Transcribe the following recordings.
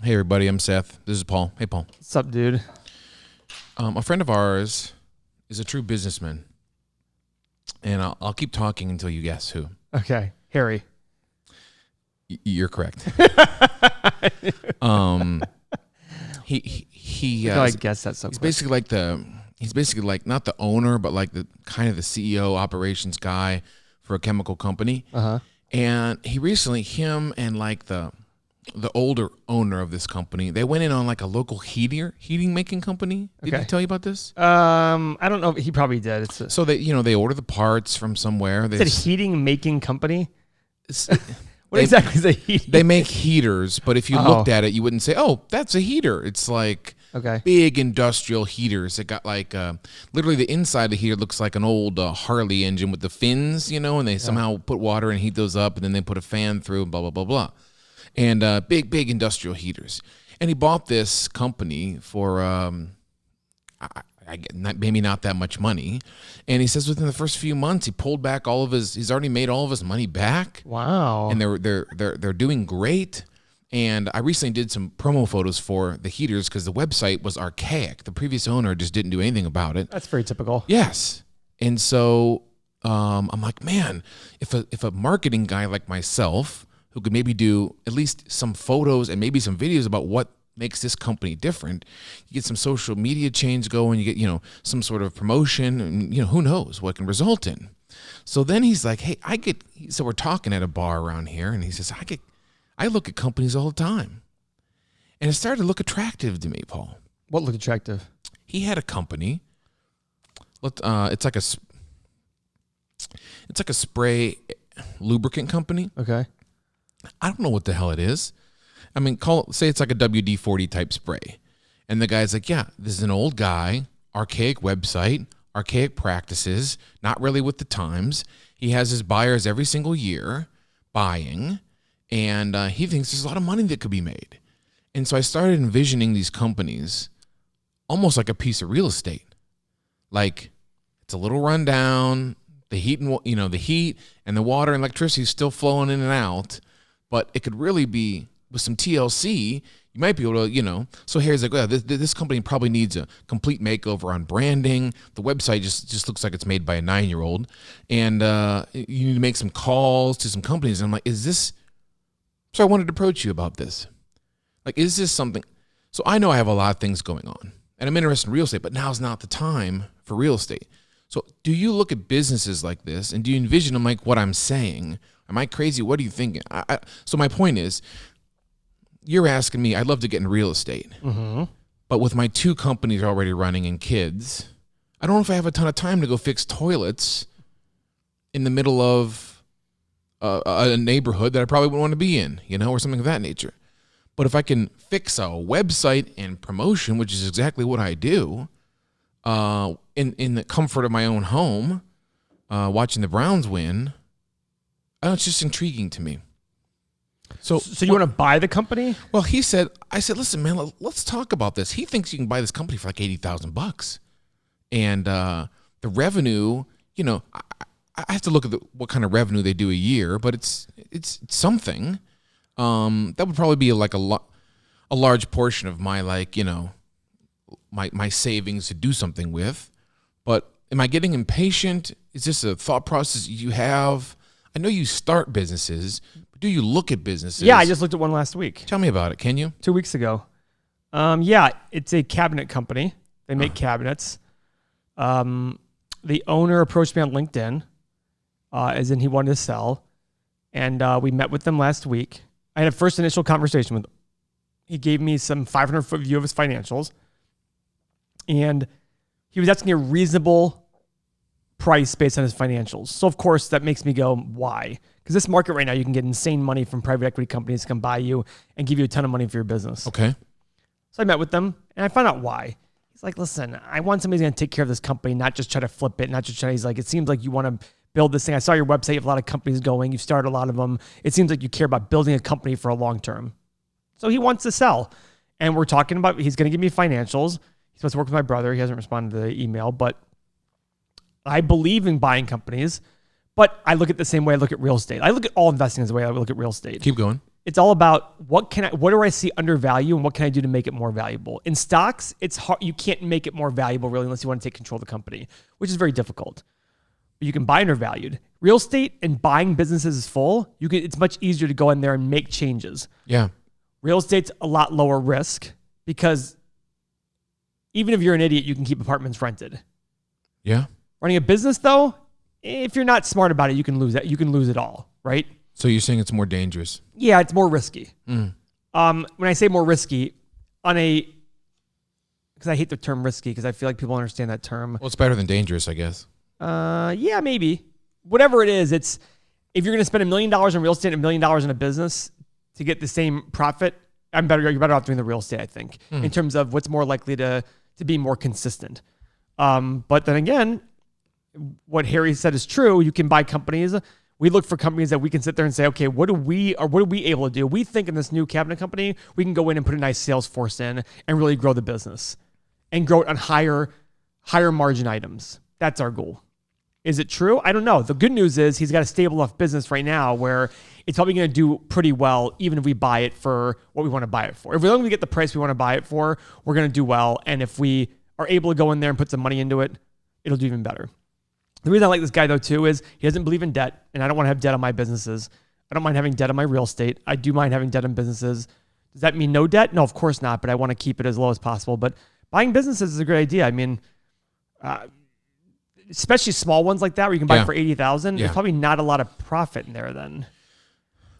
Hey everybody, I'm Seth. This is Paul. Hey Paul. What's up, dude? A friend of ours is a true businessman, and I'll keep talking until you guess who. Okay, Harry. You're correct. He I guess that's so. He's basically like not the owner, but like the kind of the CEO, operations guy for a chemical company. And he recently, him and like the older owner of this company, they went in on like a local heating making company. Did he tell you about this? I don't know. He probably did. So they order the parts from somewhere. It's a heating making company. What exactly is a heating? They make heaters, but if you looked at it, you wouldn't say, "Oh, that's a heater." It's like big industrial heaters. It got like literally the inside of the heater looks like an old Harley engine with the fins, and they somehow put water and heat those up, and then they put a fan through, blah blah blah blah. And big industrial heaters. And he bought this company for maybe not that much money. And he says within the first few months he pulled back he's already made all of his money back. Wow. And they're doing great. And I recently did some promo photos for the heaters because the website was archaic. The previous owner just didn't do anything about it. That's very typical. Yes. And so I'm like, man, if a marketing guy like myself who could maybe do at least some photos and maybe some videos about what makes this company different. You get some social media change going, you get, some sort of promotion, and, who knows what can result in. So then he's like, hey, so we're talking at a bar around here, and he says, I look at companies all the time. And it started to look attractive to me, Paul. What looked attractive? He had a company. It's like a spray lubricant company. Okay. I don't know what the hell it is. I mean, say it's like a WD-40 type spray. And the guy's like, yeah, this is an old guy, archaic website, archaic practices, not really with the times. He has his buyers every single year buying, and he thinks there's a lot of money that could be made. And so I started envisioning these companies almost like a piece of real estate. Like it's a little rundown, the heat and the water and electricity is still flowing in and out. But it could really be with some TLC. You might be able to, So Harry's like, well, this company probably needs a complete makeover on branding. The website just looks like it's made by a 9-year-old, and you need to make some calls to some companies. And I'm like, So I wanted to approach you about this. Like, is this something? So I know I have a lot of things going on, and I'm interested in real estate, but now's not the time for real estate. So do you look at businesses like this, and do you envision them like what I'm saying? Am I crazy? What are you thinking? So my point is, you're asking me, I'd love to get in real estate. Mm-hmm. But with my 2 companies already running and kids, I don't know if I have a ton of time to go fix toilets in the middle of a neighborhood that I probably wouldn't want to be in, or something of that nature. But if I can fix a website and promotion, which is exactly what I do, in the comfort of my own home, watching the Browns win, it's just intriguing to me. So you want to buy the company? Well, I said, listen, man, let's talk about this. He thinks you can buy this company for like $80,000, and the revenue, I have to look at what kind of revenue they do a year, but it's something. That would probably be like a large portion of my my savings to do something with. But am I getting impatient? Is this a thought process you have? I know you start businesses, but do you look at businesses? Yeah, I just looked at one last week. Tell me about it, can you? 2 weeks ago. Yeah, it's a cabinet company. They make cabinets. The owner approached me on LinkedIn, as in he wanted to sell, and we met with them last week. I had a first initial conversation with him. He gave me some 500-foot view of his financials, and he was asking a reasonable price based on his financials. So, of course, that makes me go, why? Because this market right now, you can get insane money from private equity companies to come buy you and give you a ton of money for your business. Okay. So I met with them, and I found out why. He's like, listen, I want somebody who's going to take care of this company, not just try to flip it, he's like, it seems like you want to build this thing. I saw your website, you have a lot of companies going, you've started a lot of them. It seems like you care about building a company for a long term. So he wants to sell. And we're talking about, he's going to give me financials. He's supposed to work with my brother. He hasn't responded to the email, but I believe in buying companies, but I look at the same way I look at real estate. I look at all investing as the way I look at real estate. Keep going. It's all about what do I see undervalue and what can I do to make it more valuable. In stocks, it's hard. You can't make it more valuable really unless you want to take control of the company, which is very difficult. But you can buy undervalued. Real estate and buying businesses is full. It's much easier to go in there and make changes. Yeah. Real estate's a lot lower risk because even if you're an idiot, you can keep apartments rented. Yeah. Running a business though, if you're not smart about it, you can lose that. You can lose it all, right? So you're saying it's more dangerous? Yeah, it's more risky. When I say more risky, because I hate the term risky because I feel like people understand that term. Well, it's better than dangerous, I guess. Yeah, maybe. Whatever it is, if you're going to spend $1 million in real estate and $1 million in a business to get the same profit, you're better off doing the real estate, I think, in terms of what's more likely to be more consistent. But then again, what Harry said is true. You can buy companies. We look for companies that we can sit there and say, okay, what are we able to do? We think in this new cabinet company, we can go in and put a nice sales force in and really grow the business and grow it on higher margin items. That's our goal. Is it true? I don't know. The good news is he's got a stable enough business right now where it's probably going to do pretty well, even if we buy it for what we want to buy it for. If we don't get the price we want to buy it for, we're going to do well. And if we are able to go in there and put some money into it, it'll do even better. The reason I like this guy, though, too, is he doesn't believe in debt, and I don't want to have debt on my businesses. I don't mind having debt on my real estate. I do mind having debt on businesses. Does that mean no debt? No, of course not, but I want to keep it as low as possible. But buying businesses is a great idea. I mean, especially small ones like that where you can buy for $80,000, there's probably not a lot of profit in there then.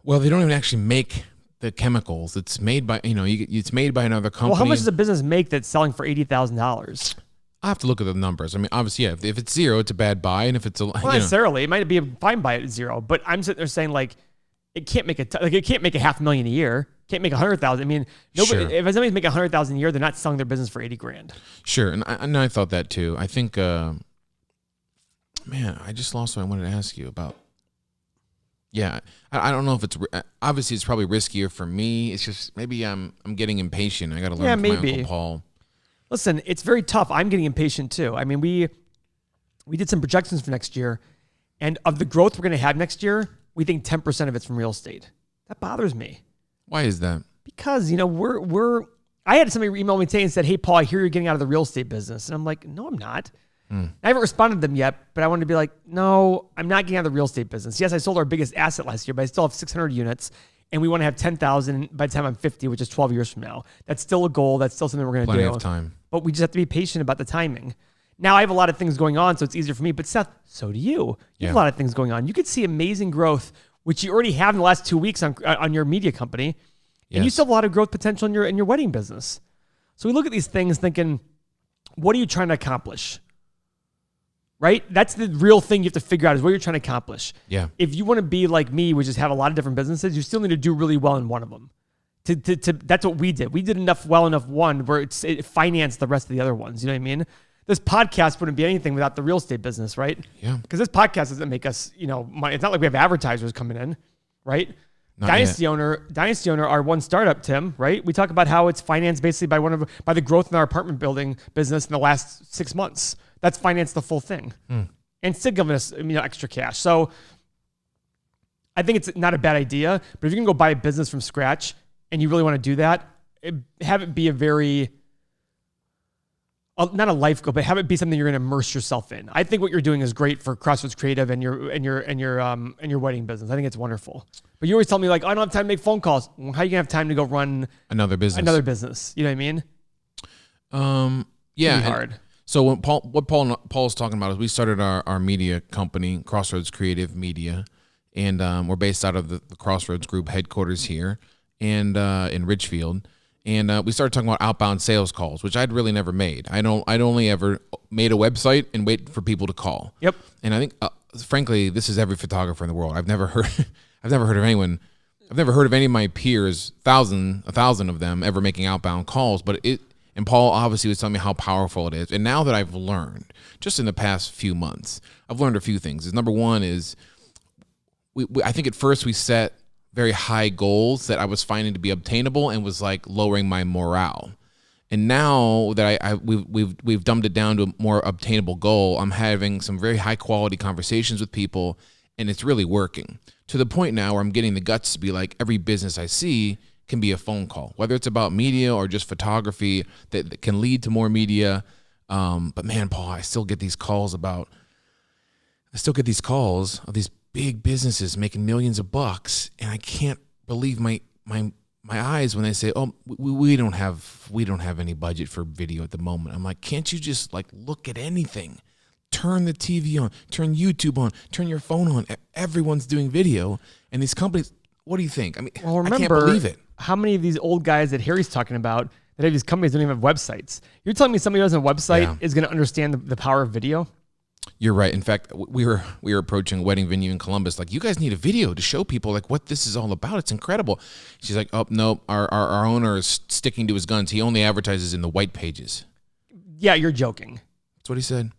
Well, they don't even actually make the chemicals. It's made by, it's made by another company. Well, how much does a business make that's selling for $80,000? I have to look at the numbers. I mean, obviously, yeah, if it's zero, it's a bad buy. And if it's not necessarily, it might be a fine buy at zero, but I'm sitting there saying like, it can't make it can't make $500,000 a year. Can't make 100,000. I mean, nobody, if somebody's making 100,000 a year, they're not selling their business for $80,000. Sure. And I thought that too. I think, I just lost what I wanted to ask you about. Yeah, I don't know if it's obviously it's probably riskier for me. It's just maybe I'm getting impatient. I got to learn from my Uncle Paul. Listen, it's very tough. I'm getting impatient too. I mean, we did some projections for next year, and of the growth we're going to have next year, we think 10% of it's from real estate. That bothers me. Why is that? Because I had somebody email me today and said, "Hey, Paul, I hear you're getting out of the real estate business," and I'm like, "No, I'm not." I haven't responded to them yet, but I wanted to be like, no, I'm not getting out of the real estate business. Yes, I sold our biggest asset last year, but I still have 600 units, and we want to have 10,000 by the time I'm 50, which is 12 years from now. That's still a goal. That's still something we're going to do. Plenty of time. But we just have to be patient about the timing. Now, I have a lot of things going on, so it's easier for me. But Seth, so do you. You have a lot of things going on. You could see amazing growth, which you already have in the last 2 weeks on your media company, and you still have a lot of growth potential in your wedding business. So we look at these things thinking, what are you trying to accomplish? Right? That's the real thing you have to figure out is what you're trying to accomplish. Yeah. If you want to be like me, which is have a lot of different businesses, you still need to do really well in one of them. That's what we did. We did well enough one where it financed the rest of the other ones. You know what I mean? This podcast wouldn't be anything without the real estate business, right? Yeah. Because this podcast doesn't make us, money. It's not like we have advertisers coming in, right? Not Dynasty owner, our one startup, Tim, right? We talk about how it's financed basically by the growth in our apartment building business in the last 6 months. That's financed the full thing, and still giving us extra cash. So I think it's not a bad idea. But if you can go buy a business from scratch and you really want to do that, have it be a very not a life goal, but have it be something you're going to immerse yourself in. I think what you're doing is great for Crossroads Creative and your wedding business. I think it's wonderful. But you always tell me like, I don't have time to make phone calls. Well, how are you gonna have time to go run another business? You know what I mean? Yeah. It's hard. So what Paul's talking about is we started our media company, Crossroads Creative Media, and we're based out of the Crossroads Group headquarters here and in Ridgefield. And we started talking about outbound sales calls, which I'd really never made. I'd only ever made a website and wait for people to call. Yep. And I think, frankly, this is every photographer in the world. I've never heard of anyone. I've never heard of any of my peers, a thousand of them, ever making outbound calls. And Paul obviously was telling me how powerful it is. And now that I've learned, just in the past few months, I've learned a few things. Number one is, I think at first we set very high goals that I was finding to be obtainable and was like lowering my morale. And now that we've dumbed it down to a more obtainable goal, I'm having some very high quality conversations with people, and it's really working. to the point now where I'm getting the guts to be like, every business I see can be a phone call, whether it's about media or just photography that can lead to more media. But man, Paul, I still get these calls of these big businesses making millions of bucks, and I can't believe my eyes when they say, "Oh, we don't have any budget for video at the moment." I'm like, "Can't you just like look at anything? Turn the TV on, turn YouTube on, turn your phone on. Everyone's doing video, and these companies. What do you think? I mean, well, remember, I can't believe it. How many of these old guys that Harry's talking about that have these companies don't even have websites? You're telling me somebody who doesn't have a website is going to understand the power of video? You're right. In fact, we were approaching a wedding venue in Columbus. Like, you guys need a video to show people like what this is all about. It's incredible. She's like, "Oh no, our owner is sticking to his guns. He only advertises in the white pages." Yeah, you're joking. That's what he said.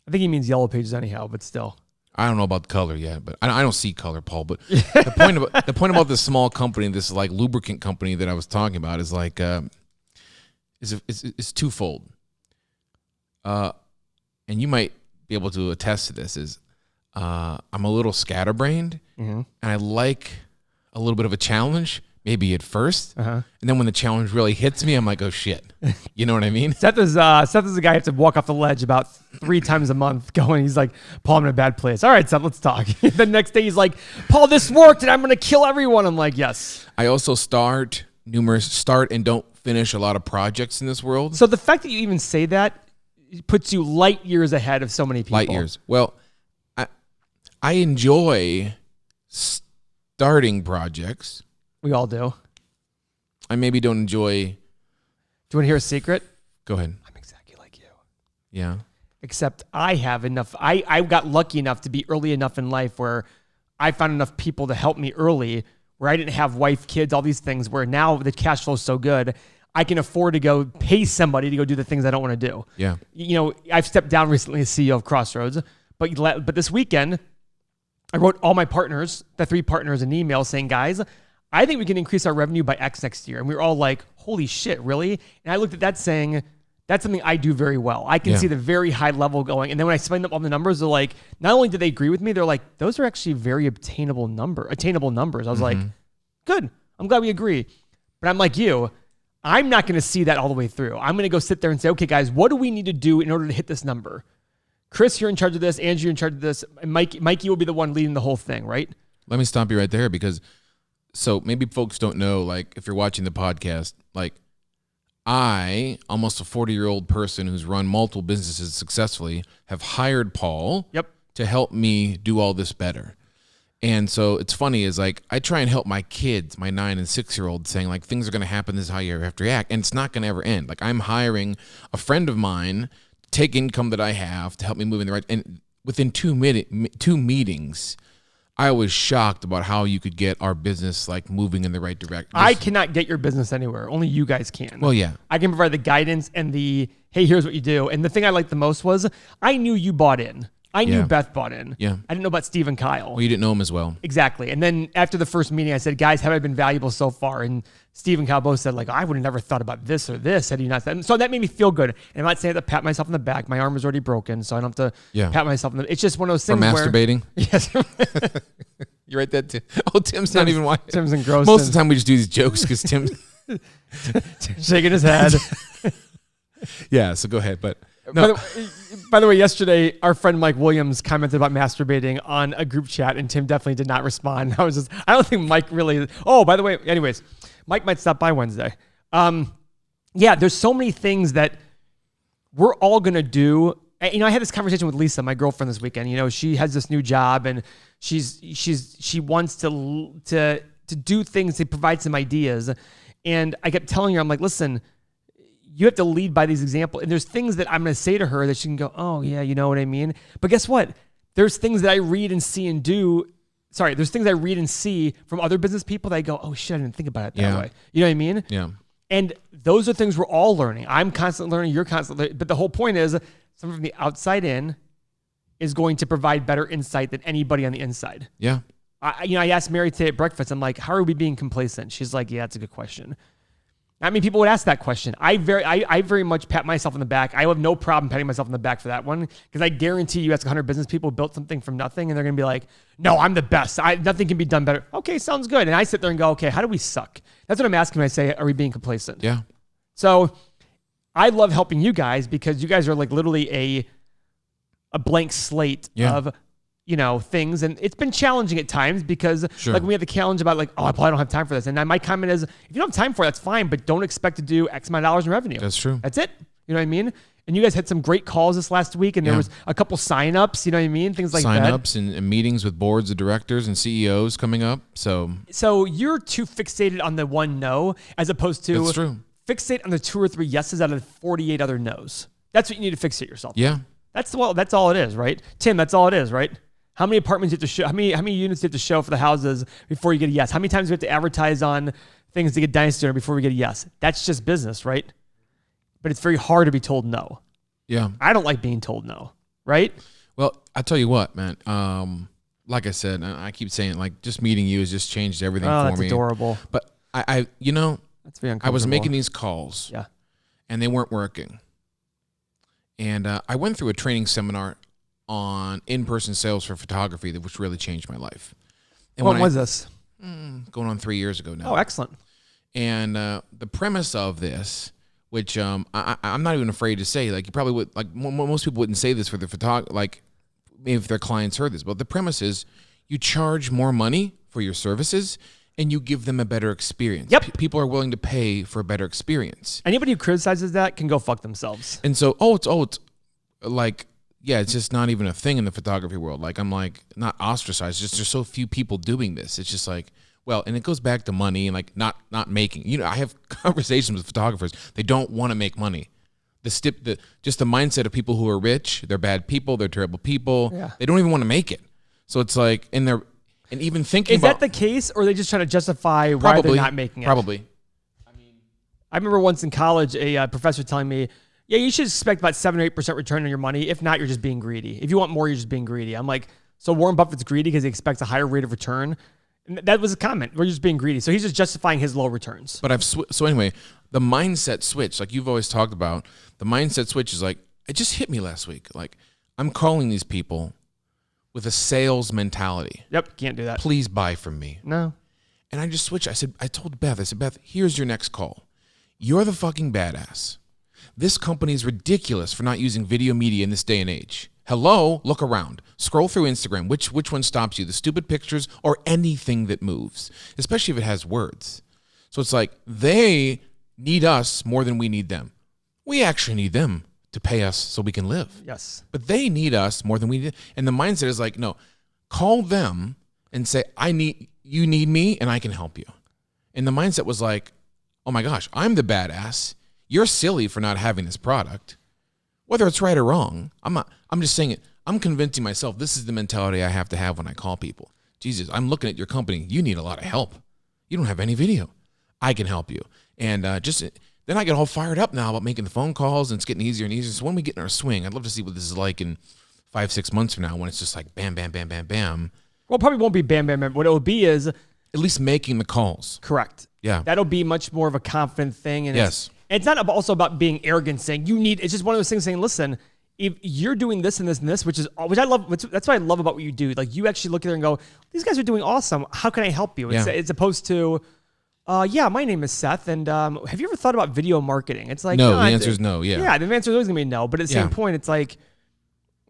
I think he means yellow pages anyhow, but still. I don't know about color yet, but I don't see color, Paul. But the point about this small company, this like lubricant company that I was talking about, is like is twofold. And you might be able to attest to this. Is I'm a little scatterbrained, and I like a little bit of a challenge. Maybe at first, and then when the challenge really hits me, I'm like, "Oh shit!" You know what I mean? Seth is a guy who has to walk off the ledge about 3 times a month. Going, he's like, "Paul, I'm in a bad place." All right, Seth, let's talk. The next day, he's like, "Paul, this worked, and I'm going to kill everyone." I'm like, "Yes." I also start and don't finish a lot of projects in this world. So the fact that you even say that puts you light years ahead of so many people. Light years. Well, I enjoy starting projects. We all do. I maybe don't enjoy. Do you want to hear a secret? Go ahead. I'm exactly like you. Yeah. Except I have enough. I got lucky enough to be early enough in life where I found enough people to help me early, where I didn't have wife, kids, all these things, where now the cash flow is so good, I can afford to go pay somebody to go do the things I don't want to do. Yeah. You know, I've stepped down recently as CEO of Crossroads, but this weekend, I wrote all my partners, the 3 partners, an email saying, "Guys, I think we can increase our revenue by X next year." And we were all like, "Holy shit, really?" And I looked at that saying, that's something I do very well. I can see the very high level going. And then when I explained them all the numbers, they're like, not only did they agree with me, they're like, those are actually very attainable numbers. I was like, good. I'm glad we agree. But I'm like you, I'm not going to see that all the way through. I'm going to go sit there and say, "Okay, guys, what do we need to do in order to hit this number? Chris, you're in charge of this. Andrew, you're in charge of this. And Mikey will be the one leading the whole thing," right? Let me stop you right there, because so maybe folks don't know, like, if you're watching the podcast, like, I, almost a 40-year-old person who's run multiple businesses successfully, have hired Paul to help me do all this better. And so it's funny is like, I try and help my kids, my 9 and 6-year-olds, saying like, things are going to happen. This is how you have to react. And it's not going to ever end. Like, I'm hiring a friend of mine to take income that I have to help me move in the right. And within 2 meetings, I was shocked about how you could get our business like moving in the right direction. I cannot get your business anywhere. Only you guys can. Well, yeah. I can provide the guidance and the, hey, here's what you do. And the thing I liked the most was I knew you bought in. I knew Beth bought in. Yeah. I didn't know about Steve and Kyle. Well, you didn't know him as well. Exactly. And then after the first meeting, I said, "Guys, have I been valuable so far?" And Steve and Kyle both said, like, "I would have never thought about this or this had you not said." And so that made me feel good. And I'm not saying I have to pat myself on the back. My arm is already broken, so I don't have to pat myself on the. It's just one of those things. For masturbating? Yes. You write that too. Oh, Tim's not even watching. Tim's engrossed. Most of the time we just do these jokes because Tim's shaking his head. Yeah, so go ahead. But no. By the way, yesterday, our friend Mike Williams commented about masturbating on a group chat, and Tim definitely did not respond. I don't think Mike really. Oh, by the way, anyways, Mike might stop by Wednesday. Yeah, there's so many things that we're all going to do. You know, I had this conversation with Lisa, my girlfriend, this weekend. You know, she has this new job, and she wants to do things, to provide some ideas. And I kept telling her, I'm like, "Listen, you have to lead by these examples." And there's things that I'm going to say to her that she can go, "Oh yeah, you know what I mean." But guess what? There's things that I read and see and do. Sorry, there's things I read and see from other business people that I go, "Oh shit, I didn't think about it that way." You know what I mean? Yeah. And those are things we're all learning. I'm constantly learning. You're constantly learning. But the whole point is, someone from the outside in is going to provide better insight than anybody on the inside. Yeah. I asked Mary today at breakfast, I'm like, "How are we being complacent?" She's like, "Yeah, that's a good question." Not many people would ask that question. I very much pat myself on the back. I have no problem patting myself on the back for that one because I guarantee you ask 100 business people who built something from nothing and they're going to be like, no, I'm the best. Nothing can be done better. Okay, sounds good. And I sit there and go, okay, how do we suck? That's what I'm asking when I say, are we being complacent? Yeah. So I love helping you guys because you guys are like literally a blank slate of things. And it's been challenging at times because like we have the challenge about like, oh, I probably don't have time for this. And my comment is, if you don't have time for it, that's fine, but don't expect to do X amount of dollars in revenue. That's true. That's it. You know what I mean? And you guys had some great calls this last week and there was a couple signups, you know what I mean? Things like that. Signups and meetings with boards of directors and CEOs coming up. So you're too fixated on the one no as opposed to fixate on the 2 or 3 yeses out of the 48 other no's. That's what you need to fixate yourself. Yeah. That's all it is, right? Tim, that's all it is, right? How many apartments you have to show? How many units do you have to show for the houses before you get a yes? How many times do we have to advertise on things to get Dynasty Owner before we get a yes? That's just business, right? But it's very hard to be told no. Yeah. I don't like being told no, right? Well, I tell you what, man. Like I said, I keep saying, like, just meeting you has just changed everything for me. That's adorable. But that's very uncomfortable. I was making these calls, and they weren't working. And I went through a training seminar on in-person sales for photography, which really changed my life. And when was this? Going on 3 years ago now. Oh, excellent. And the premise of this, which I'm not even afraid to say, like you probably would, like most people wouldn't say this for their like maybe if their clients heard this, but the premise is you charge more money for your services and you give them a better experience. Yep. People are willing to pay for a better experience. Anybody who criticizes that can go fuck themselves. And so, it's like, yeah, it's just not even a thing in the photography world. Like, I'm like, not ostracized, just there's so few people doing this. It's just like, well, and it goes back to money and like not making. I have conversations with photographers. They don't want to make money. Just the mindset of people who are rich, they're bad people, they're terrible people. Yeah. They don't even want to make it. So it's like, and even thinking about... Is that the case, or are they just trying to justify why they're not making it? Probably. I remember once in college, a professor telling me, yeah, you should expect about 7 or 8% return on your money. If not, you're just being greedy. If you want more, you're just being greedy. I'm like, so Warren Buffett's greedy because he expects a higher rate of return? And that was a comment. We're just being greedy. So he's just justifying his low returns. But so anyway, the mindset switch, like you've always talked about, the mindset switch is like, it just hit me last week. Like, I'm calling these people with a sales mentality. Yep, can't do that. Please buy from me. No. And I just switched. I told Beth, Beth, here's your next call. You're the fucking badass. This company is ridiculous for not using video media in this day and age. Hello, look around. Scroll through Instagram. Which one stops you? The stupid pictures or anything that moves, especially if it has words. So it's like they need us more than we need them. We actually need them to pay us so we can live. Yes. But they need us more than we need. And the mindset is like, no, call them and say, you need me and I can help you. And the mindset was like, oh my gosh, I'm the badass. You're silly for not having this product. Whether it's right or wrong, I'm just saying it. I'm convincing myself this is the mentality I have to have when I call people. Jesus, I'm looking at your company. You need a lot of help. You don't have any video. I can help you. And then I get all fired up now about making the phone calls, and it's getting easier and easier. So when we get in our swing, I'd love to see what this is like in 5-6 months from now when it's just like bam, bam, bam, bam, bam. Well, it probably won't be bam, bam, bam. What it will be is... at least making the calls. Correct. Yeah. That'll be much more of a confident thing. And yes. It's not also about being arrogant, saying it's just one of those things saying, listen, if you're doing this and this and this, which I love, that's what I love about what you do. Like, you actually look at it and go, these guys are doing awesome. How can I help you? It's opposed to, my name is Seth, and have you ever thought about video marketing? It's like, no, the answer is no. Yeah. Yeah, the answer is always going to be no. But at the same point, it's like,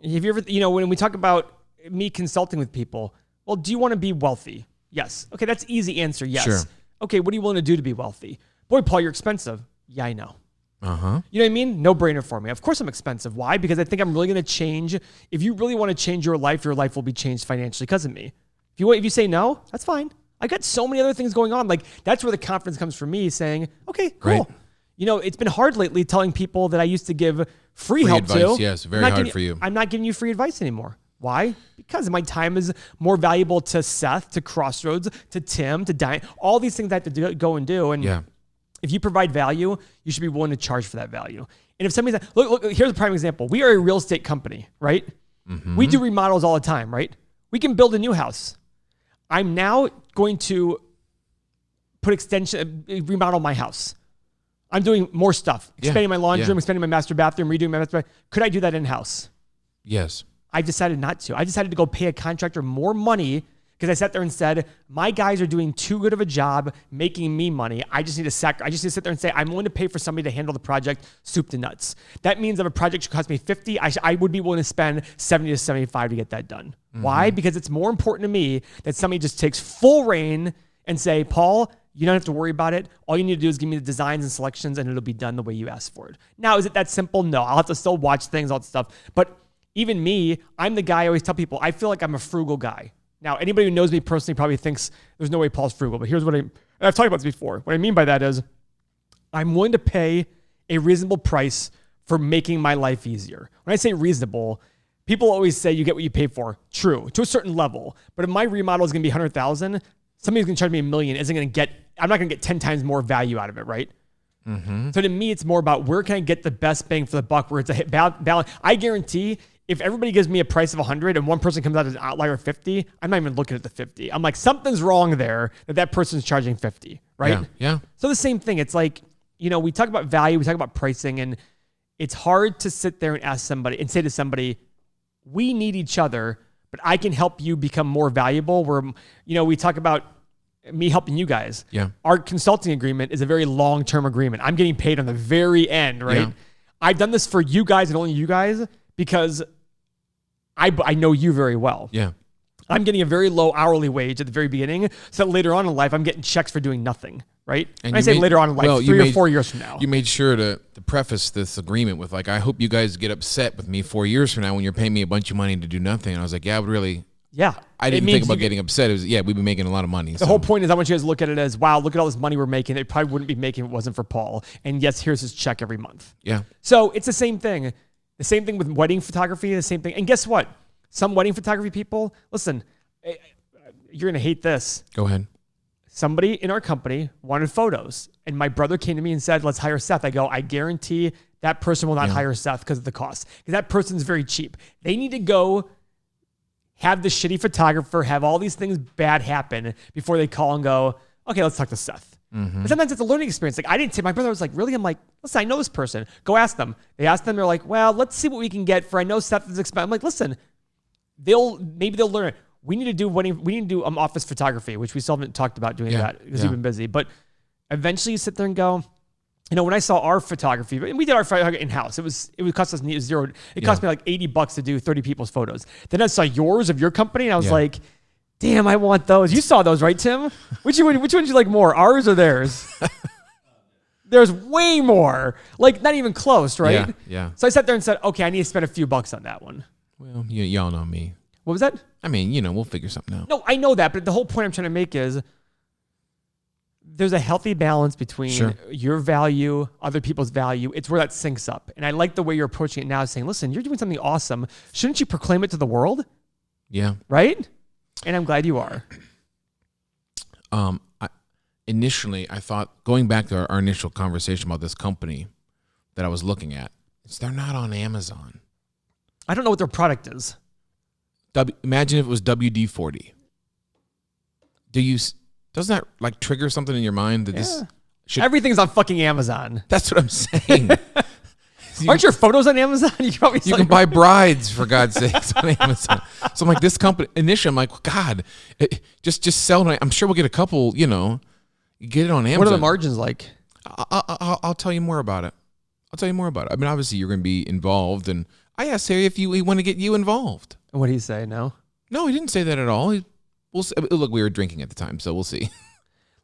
have you ever, when we talk about me consulting with people, well, do you want to be wealthy? Yes. Okay, that's easy answer. Yes. Sure. Okay, what are you willing to do to be wealthy? Boy, Paul, you're expensive. Yeah, I know. Uh-huh. You know what I mean? No brainer for me. Of course I'm expensive. Why? Because I think I'm really going to change. If you really want to change your life will be changed financially because of me. If you say no, that's fine. I got so many other things going on. Like, that's where the confidence comes from me saying, okay, cool. Right. It's been hard lately telling people that I used to give free help advice, to. Yes, very hard for you. I'm not giving you free advice anymore. Why? Because my time is more valuable to Seth, to Crossroads, to Tim, to Diane. All these things I have to go and do. And if you provide value, you should be willing to charge for that value. And if somebody's like, look, here's a prime example. We are a real estate company, right? Mm-hmm. We do remodels all the time, right? We can build a new house. I'm now going to remodel my house. I'm doing more stuff, expanding my laundry room, Yeah. expanding my master bathroom, redoing my master bathroom. Could I do that in-house? Yes. I decided not to. I decided to go pay a contractor more money because I sat there and said, my guys are doing too good of a job making me money. I just need to sit there and say, I'm willing to pay for somebody to handle the project soup to nuts. That means if a project should cost me 50, I would be willing to spend 70 to 75 to get that done. Why? Because it's more important to me that somebody just takes full reign and say, Paul, you don't have to worry about it. All you need to do is give me the designs and selections and it'll be done the way you asked for it. Now, is it that simple? No, I'll have to still watch things, all that stuff. But even me, I'm the guy I always tell people, I feel like I'm a frugal guy. Now, anybody who knows me personally probably thinks there's no way Paul's frugal, but here's what and I've talked about this before. What I mean by that is I'm willing to pay a reasonable price for making my life easier. When I say reasonable, people always say you get what you pay for. True, to a certain level. But if my remodel is going to be $100,000, somebody's going to charge me $1 million I'm not going to get 10 times more value out of it, right? Mm-hmm. So to me, it's more about where can I get the best bang for the buck where it's a balance. I guarantee if everybody gives me a price of 100 and one person comes out as an outlier of 50, I'm not even looking at the 50. I'm like, something's wrong there that person's charging 50, right? Yeah. So the same thing. It's like, we talk about value, we talk about pricing, and it's hard to sit there and ask somebody and say to somebody, we need each other, but I can help you become more valuable. Where, we talk about me helping you guys. Yeah. Our consulting agreement is a very long-term agreement. I'm getting paid on the very end, right? Yeah. I've done this for you guys and only you guys because I know you very well. Yeah. I'm getting a very low hourly wage at the very beginning, so that later on in life, I'm getting checks for doing nothing, right? And when I say later on in life, 3 or 4 years from now. You made sure to preface this agreement with like, I hope you guys get upset with me 4 years from now when you're paying me a bunch of money to do nothing. And I was like, yeah, I would really... Yeah. I didn't think about getting upset. It was, we've been making a lot of money. The whole point is I want you guys to look at it as, wow, look at all this money we're making. It probably wouldn't be making if it wasn't for Paul. And yes, here's his check every month. Yeah. So it's the same thing. The same thing with wedding photography, the same thing. And guess what? Some wedding photography people, listen, you're going to hate this. Go ahead. Somebody in our company wanted photos. And my brother came to me and said, let's hire Seth. I go, I guarantee that person will not hire Seth because of the cost. Because that person's very cheap. They need to go have the shitty photographer have all these things bad happen before they call and go, okay, let's talk to Seth. Mm-hmm. But sometimes it's a learning experience. Like I didn't say, my brother was like, really? I'm like, listen, I know this person. Go ask them. They asked them. They're like, well, let's see what we can get for, I know Seth is expensive. I'm like, listen, maybe they'll learn it. We need to do office photography, which we still haven't talked about doing that because you've been busy. But eventually you sit there and go, when I saw our photography, and we did our photography in-house, it would cost us zero. It cost me like $80 to do 30 people's photos. Then I saw yours of your company, and I was like, damn, I want those. You saw those, right, Tim? Which one did you like more, ours or theirs? There's way more. Like, not even close, right? Yeah. So I sat there and said, okay, I need to spend a few bucks on that one. Well, y'all know me. What was that? I mean, we'll figure something out. No, I know that, but the whole point I'm trying to make is there's a healthy balance between your value, other people's value. It's where that syncs up. And I like the way you're approaching it now, saying, listen, you're doing something awesome. Shouldn't you proclaim it to the world? Yeah. Right? And I'm glad you are. Initially, I thought, going back to our initial conversation about this company that I was looking at, they're not on Amazon. I don't know what their product is. Imagine if it was WD-40. Doesn't that like trigger something in your mind that this should... Everything's on fucking Amazon. That's what I'm saying. Aren't your photos on Amazon? You can buy brides, for God's sakes, on Amazon. So I'm like, this company, initially, I'm like, God, just sell it. I'm sure we'll get a couple, get it on Amazon. What are the margins like? I'll tell you more about it. I mean, obviously, you're going to be involved. And I asked Harry if he want to get you involved. What did he say? No? No, he didn't say that at all. Look, we were drinking at the time, so we'll see.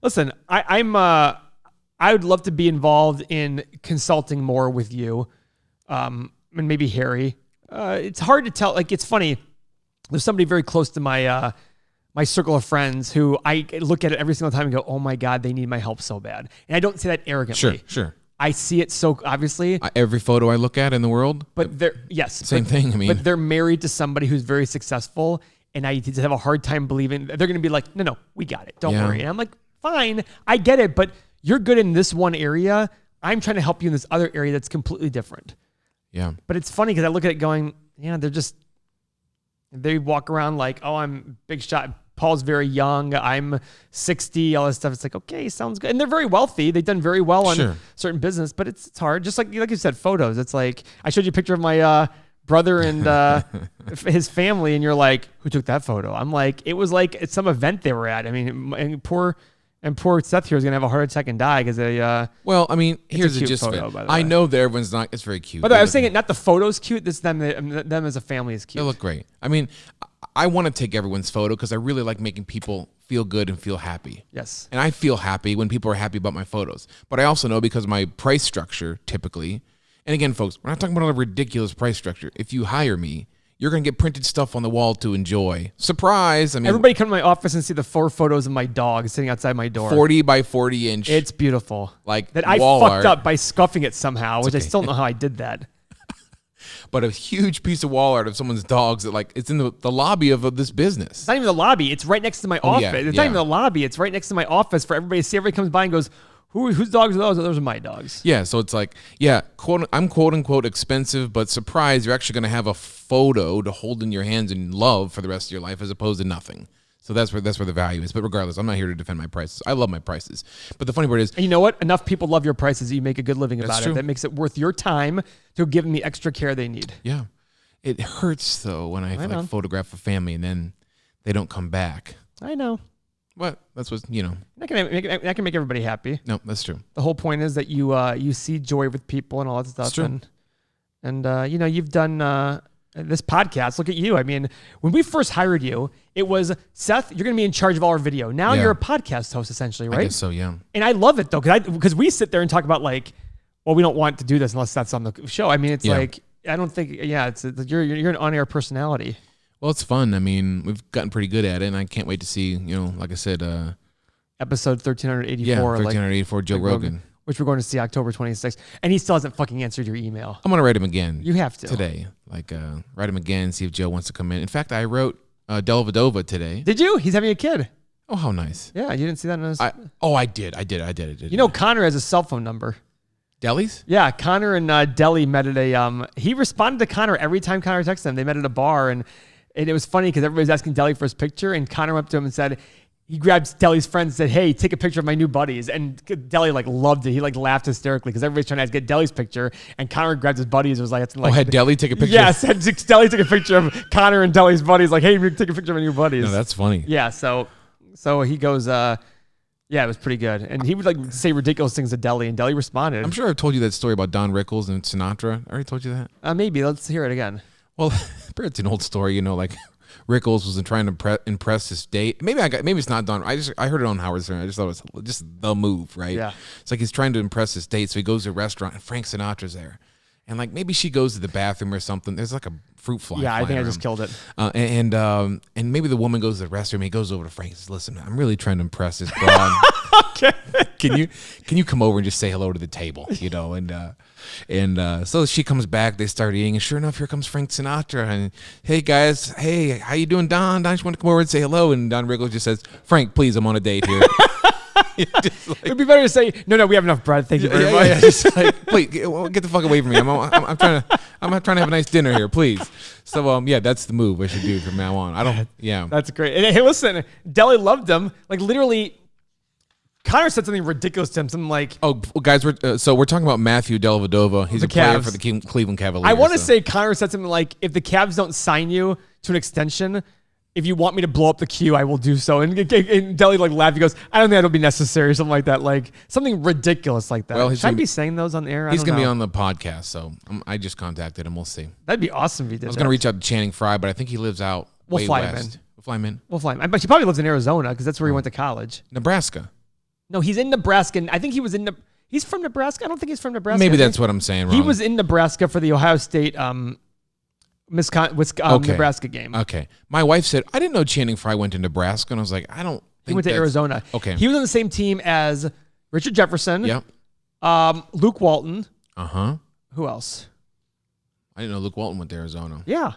Listen, I would love to be involved in consulting more with you, and maybe Harry. It's hard to tell. Like, it's funny. There's somebody very close to my my circle of friends who I look at it every single time and go, "Oh my God, they need my help so bad." And I don't say that arrogantly. Sure. I see it so obviously. Every photo I look at in the world. But same thing. I mean, but they're married to somebody who's very successful. And I just have a hard time believing they're going to be like, no, we got it. Don't worry. And I'm like, fine, I get it. But you're good in this one area. I'm trying to help you in this other area that's completely different. Yeah. But it's funny because I look at it going, they walk around like, oh, I'm big shot, Paul's very young. I'm 60. All this stuff. It's like, okay, sounds good. And they're very wealthy. They've done very well on certain business, but it's hard. Just like you said, photos. It's like I showed you a picture of my brother and his family, and you're like, who took that photo? I'm like, it was like at some event they were at. I mean, and poor Seth here is gonna have a heart attack and die because they. Well, I mean, here's the gist of it. I know that everyone's not. It's very cute. But I was saying it. Not the photos cute. This them as a family is cute. They look great. I mean, I want to take everyone's photo because I really like making people feel good and feel happy. Yes. And I feel happy when people are happy about my photos. But I also know because of my price structure typically. And again, folks, we're not talking about a ridiculous price structure. If you hire me, you're going to get printed stuff on the wall to enjoy. Surprise. I mean, everybody come to my office and see the 4 photos of my dog sitting outside my door. 40 by 40 inch. It's beautiful. Like that I wall fucked art. up by scuffing it somehow, which I still don't know how I did that. But a huge piece of wall art of someone's dogs that like it's in the lobby of this business. It's not even the lobby. It's right next to my office. It's not even the lobby. It's right next to my office for everybody to see. Everybody comes by and goes, whose dogs are those? Those are my dogs. Yeah, so it's like, I'm quote unquote expensive, but surprise, you're actually going to have a photo to hold in your hands and love for the rest of your life as opposed to nothing. So that's where the value is. But regardless, I'm not here to defend my prices. I love my prices. But the funny part is, and you know what? Enough people love your prices that you make a good living about true. it. That makes it worth your time to give them the extra care they need. Yeah. It hurts though when I like photograph a family and then they don't come back. I know. But that's what, That can make everybody happy. No, that's true. The whole point is that you see joy with people and all that stuff. That's true. And you've done this podcast. Look at you. I mean, when we first hired you, it was, Seth, you're going to be in charge of all our video. Now you're a podcast host essentially, right? I guess so, yeah. And I love it though, because we sit there and talk about like, well, we don't want to do this unless that's on the show. I mean, it's like, I don't think, you're an on-air personality. Well, it's fun. I mean, we've gotten pretty good at it, and I can't wait to see, like I said, episode 1384. Yeah, 1384, Joe Rogan. Which we're going to see October 26th. And he still hasn't fucking answered your email. I'm going to write him again. You have to. Today. Write him again, see if Joe wants to come in. In fact, I wrote Dellavedova today. Did you? He's having a kid. Oh, how nice. Yeah, you didn't see that in his... I did. You know, Connor has a cell phone number. Deli's? Yeah, Connor and Deli met at a... he responded to Connor every time Connor texted him. They met at a bar, and it was funny because everybody was asking Deli for his picture, and Connor went up to him and said... He grabbed Deli's friend and said, "Hey, take a picture of my new buddies." And Deli loved it. He laughed hysterically because everybody's trying to get Deli's picture. And Connor grabbed his buddies. It was had Deli take a picture? Yes, had Deli took a picture of Connor and Deli's buddies. Like, hey, take a picture of my new buddies. No, that's funny. Yeah, so he goes, yeah, it was pretty good. And he would say ridiculous things to Deli, and Deli responded. I'm sure I've told you that story about Don Rickles and Sinatra. I already told you that? Maybe. Let's hear it again. Well, it's an old story, Rickles was trying to impress his date. Maybe it's not Don. I heard it on Howard Stern. I just thought it was just the move, right? Yeah. It's like he's trying to impress his date, so he goes to a restaurant and Frank Sinatra's there, and maybe she goes to the bathroom or something. There's a fruit fly. Yeah, I think around. I just killed it. And maybe the woman goes to the restroom. He goes over to Frank and says, "Listen, I'm really trying to impress this broad. Okay. Can you come over and just say hello to the table? And so she comes back. They start eating, and sure enough, here comes Frank Sinatra. And hey guys, hey, how you doing, Don? Don, just want to come over and say hello. And Don Rickles just says, "Frank, please, I'm on a date here." It would be better to say, no, we have enough bread. Thank you very much. Yeah, just please get the fuck away from me. I'm trying to have a nice dinner here, please. So that's the move I should do from now on. That's great. And hey, listen, Deli loved him. Literally, Connor said something ridiculous to him. Something like, "Oh, guys, we're talking about Matthew Dellavedova. He's a player for the Cleveland Cavaliers." I want to say Connor said something like, "If the Cavs don't sign you to an extension, if you want me to blow up the queue, I will do so." And Deli laughed. He goes, "I don't think that'll be necessary," or something like that. Something ridiculous like that. Should I be saying those on the air? He's going to be on the podcast, so I just contacted him. We'll see. That'd be awesome if he did. I was going to reach out to Channing Frye, but I think he lives out way west. We'll fly him in. We'll fly him in. But he probably lives in Arizona because that's where he went to college. Nebraska. No, he's in Nebraska. And I think he was in he's from Nebraska. I don't think he's from Nebraska. Maybe that's what I'm saying wrong. He was in Nebraska for the Ohio State Nebraska game. Okay. My wife said, "I didn't know Channing Frye went to Nebraska." And I was like, I don't think he went to Arizona. Okay. He was on the same team as Richard Jefferson. Yep. Luke Walton. Uh-huh. Who else? I didn't know Luke Walton went to Arizona. Yeah.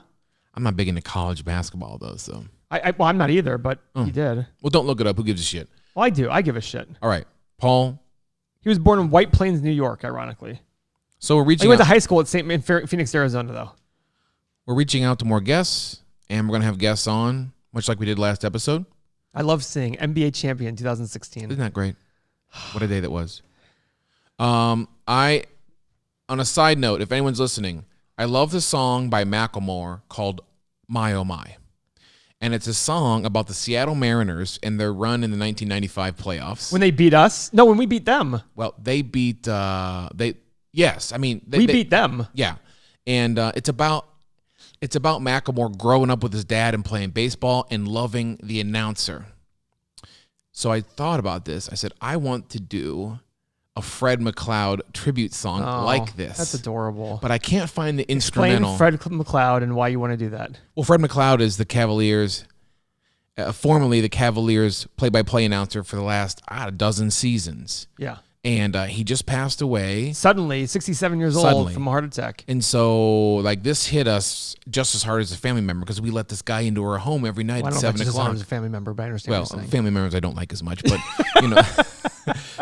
I'm not big into college basketball, though, so. I'm not either, but he did. Well, don't look it up. Who gives a shit? Well, I do. I give a shit. All right. Paul. He was born in White Plains, New York, ironically. So we're reaching He went to high school at Phoenix, Arizona, though. We're reaching out to more guests, and we're going to have guests on, much like we did last episode. I love seeing NBA champion 2016. Isn't that great? What a day that was. On a side note, if anyone's listening, I love the song by Macklemore called My Oh My. And it's a song about the Seattle Mariners and their run in the 1995 playoffs. When they beat us? No, when we beat them. Well, they beat, yes. I mean, we beat them. Yeah. And it's about Macklemore growing up with his dad and playing baseball and loving the announcer. So I thought about this. I said, I want to do a Fred McLeod tribute song like this. That's adorable. But I can't find the instrumental. Explain Fred McLeod and why you want to do that. Well, Fred McLeod is the Cavaliers, formerly the Cavaliers play-by-play announcer for the last dozen seasons. Yeah. And he just passed away. Suddenly, 67 years old from a heart attack. And so, like, this hit us just as hard as a family member because we let this guy into our home every night at 7 o'clock. I was a family member, but I understand what you're saying. Family members I don't like as much, but, you know.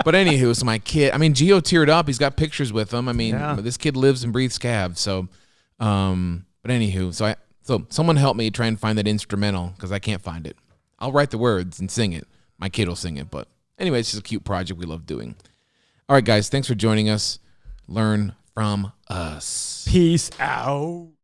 But anywho, so my kid, I mean, Gio teared up. He's got pictures with him. I mean, this kid lives and breathes Cavs. So, but anywho, so someone help me try and find that instrumental because I can't find it. I'll write the words and sing it. My kid will sing it. But anyway, it's just a cute project we love doing. All right, guys, thanks for joining us. Learn from us. Peace out.